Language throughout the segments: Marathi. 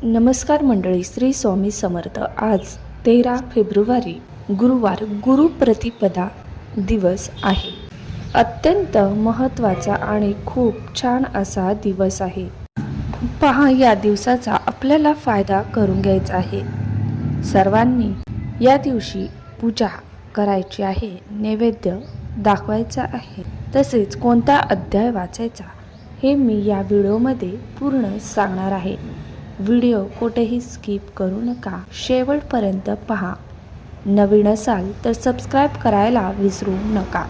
नमस्कार मंडळी, श्री स्वामी समर्थ. आज 13 फेब्रुवारी गुरुवार गुरुप्रतिपदा दिवस आहे. अत्यंत महत्त्वाचा आणि खूप छान असा दिवस आहे. पहा, या दिवसाचा आपल्याला फायदा करून घ्यायचा आहे. सर्वांनी या दिवशी पूजा करायची आहे, नैवेद्य दाखवायचा आहे, तसेच कोणता अध्याय वाचायचा हे मी या व्हिडिओमध्ये पूर्ण सांगणार आहे. व्हिडिओ कुठेही स्किप करू नका, शेवटपर्यंत पहा. नवीन असाल तर सबस्क्राईब करायला विसरू नका.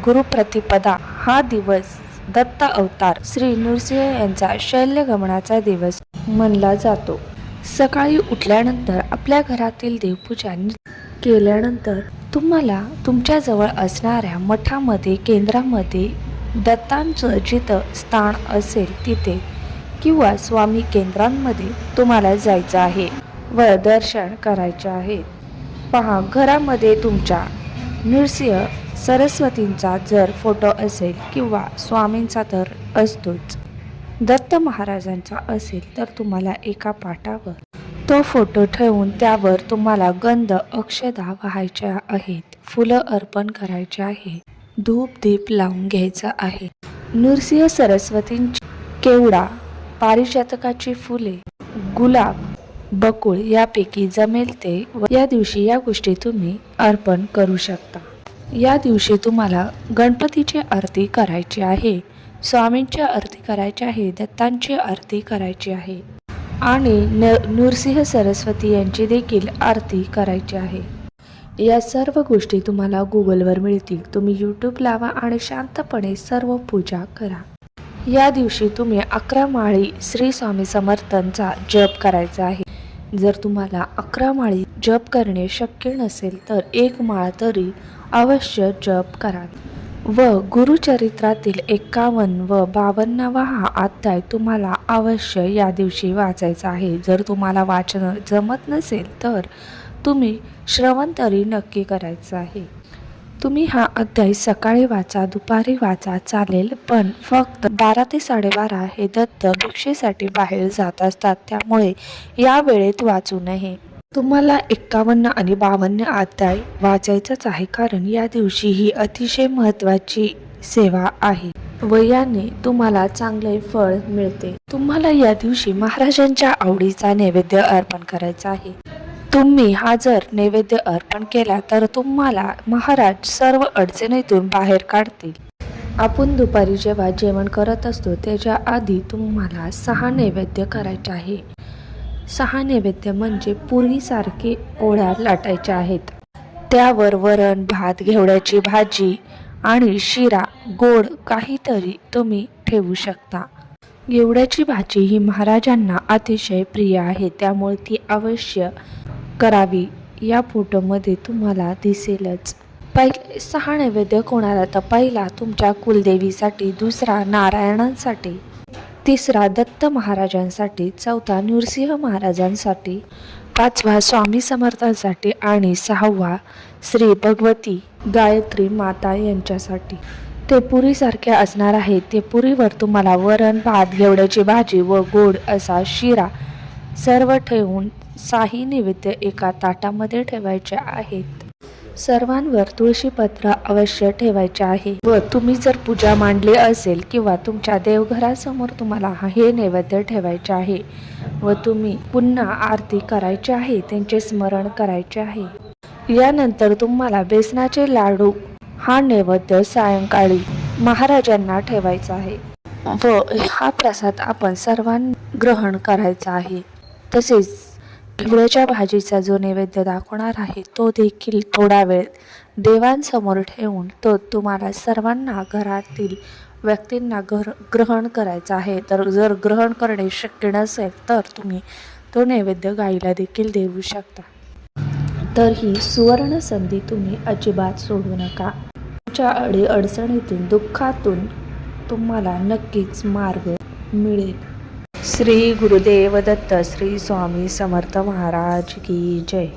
गुरुप्रतिपदा हा दिवस दत्त अवतार श्री नृसिंह यांचा शैल्यगमनाचा दिवस मानला जातो. सकाळी उठल्यानंतर आपल्या घरातील देवपूजा केल्यानंतर तुम्हाला तुमच्याजवळ असणाऱ्या मठामध्ये, केंद्रामध्ये दत्तांचं जिथं स्थान असेल तिथे किंवा स्वामी केंद्रांमध्ये तुम्हाला जायचं आहे व दर्शन करायचे आहे. पहा, घरामध्ये तुमच्या नृसिंह सरस्वतींचा जर फोटो असेल किंवा स्वामींचा तर असतोच, दत्त महाराजांचा असेल तर तुम्हाला एका पाटावर तो फोटो ठेवून त्यावर तुम्हाला गंध अक्षदा वाहायच्या आहेत, फुलं अर्पण करायचे आहे, धूप दीप लावून घ्यायचा आहे. नृसिंह सरस्वतींची केवडा, पारिजातकाची फुले, गुलाब, बकुळ यापैकी जमेल ते या दिवशी या गोष्टी तुम्ही अर्पण करू शकता. या दिवशी तुम्हाला गणपतीची आरती करायची आहे, स्वामींची आरती करायची आहे, दत्तांची आरती करायची आहे आणि नृसिंह सरस्वती यांची देखील आरती करायची आहे. या सर्व गोष्टी तुम्हाला गुगलवर मिळतील. तुम्ही यूट्यूब लावा आणि शांतपणे सर्व पूजा करा. या दिवशी तुम्ही 11 माळी श्री स्वामी समर्थांचा जप करायचा आहे. जर तुम्हाला 11 माळी जप करणे शक्य नसेल तर 1 माळ तरी अवश्य जप करा व गुरुचरित्रातील 51 व 52वा हा अध्याय तुम्हाला अवश्य या दिवशी वाचायचा आहे. जर तुम्हाला वाचन जमत नसेल तर तुम्ही श्रवण तरी नक्की करायचं आहे. तुम्ही हा अध्याय सकाळी वाचा, दुपारी वाचा, चालेल, पण फक्त 12 ते 12:30 हे दत्त भिक्षेसाठी बाहेर जात असतात, त्यामुळे या वेळेत वाचू नये. तुम्हाला 51 आणि 52 अध्याय वाचायचाच आहे, कारण या दिवशी ही अतिशय महत्त्वाची सेवा आहे व याने तुम्हाला चांगले फळ मिळते. तुम्हाला या दिवशी महाराजांच्या आवडीचा नैवेद्य अर्पण करायचा आहे. तुम्ही हा जर नैवेद्य अर्पण केला तर तुम्हाला महाराज सर्व अडचणीतून बाहेर काढतील. आपण दुपारी जेव्हा जेवण करत असतो त्याच्या आधी तुम्हाला 6 नैवेद्य करायचे आहे. 6 नैवेद्य म्हणजे पुरीसारखे पोळ्या लाटायच्या आहेत. त्यावर वरण, भात, घेवड्याची भाजी आणि शिरा, गोड काहीतरी तुम्ही ठेवू शकता. घेवड्याची भाजी ही महाराजांना अतिशय प्रिय आहे, त्यामुळे ती अवश्य करावी. या फोटोमध्ये तुम्हाला दिसेलच. पहिले 6 नैवेद्य कोणाला तर पहिला तुमच्या कुलदेवीसाठी, दुसरा नारायणांसाठी, तिसरा दत्त महाराजांसाठी, चौथा नृसिंह महाराजांसाठी, 5वा स्वामी समर्थांसाठी आणि 6वा श्री भगवती गायत्री माता यांच्यासाठी. ते पुरीसारखे असणार आहे. ते पुरीवर तुम्हाला वरण, भात, घेवड्याची भाजी व गोड असा शिरा सर्व ठेवून 6 नैवेद्य एका ताटामध्ये ठेवायचे आहेत. सर्वांवर तुळशीपत्र अवश्य ठेवायचे आहे व तुम्ही जर पूजा मांडली असेल किंवा तुमच्या देवघरासमोर तुम्हाला हे नैवेद्य ठेवायचे आहे व तुम्ही पुन्हा आरती करायची आहे, त्यांचे स्मरण करायचे आहे. यानंतर तुम्हाला बेसनाचे लाडू हा नैवेद्य सायंकाळी महाराजांना ठेवायचा आहे व हा प्रसाद आपण सर्वांनी ग्रहण करायचा आहे. तसेच घेवड्याच्या भाजीचा जो नैवेद्य दाखवणार आहे तो देखील थोडा वेळ देवांसमोर ठेवून तो तुम्हाला सर्वांना, घरातील व्यक्तींना ग्रहण करायचा आहे. तर जर ग्रहण करणे शक्य नसेल तर तुम्ही तो नैवेद्य गाईला देखील देऊ शकता. तर ही सुवर्ण संधी तुम्ही अजिबात सोडू नका. तुमच्या अडचणीतून, दुःखातून तुम्हाला नक्कीच मार्ग मिळेल. श्री गुरुदेव दत्त, श्री स्वामी समर्थ महाराज की जय.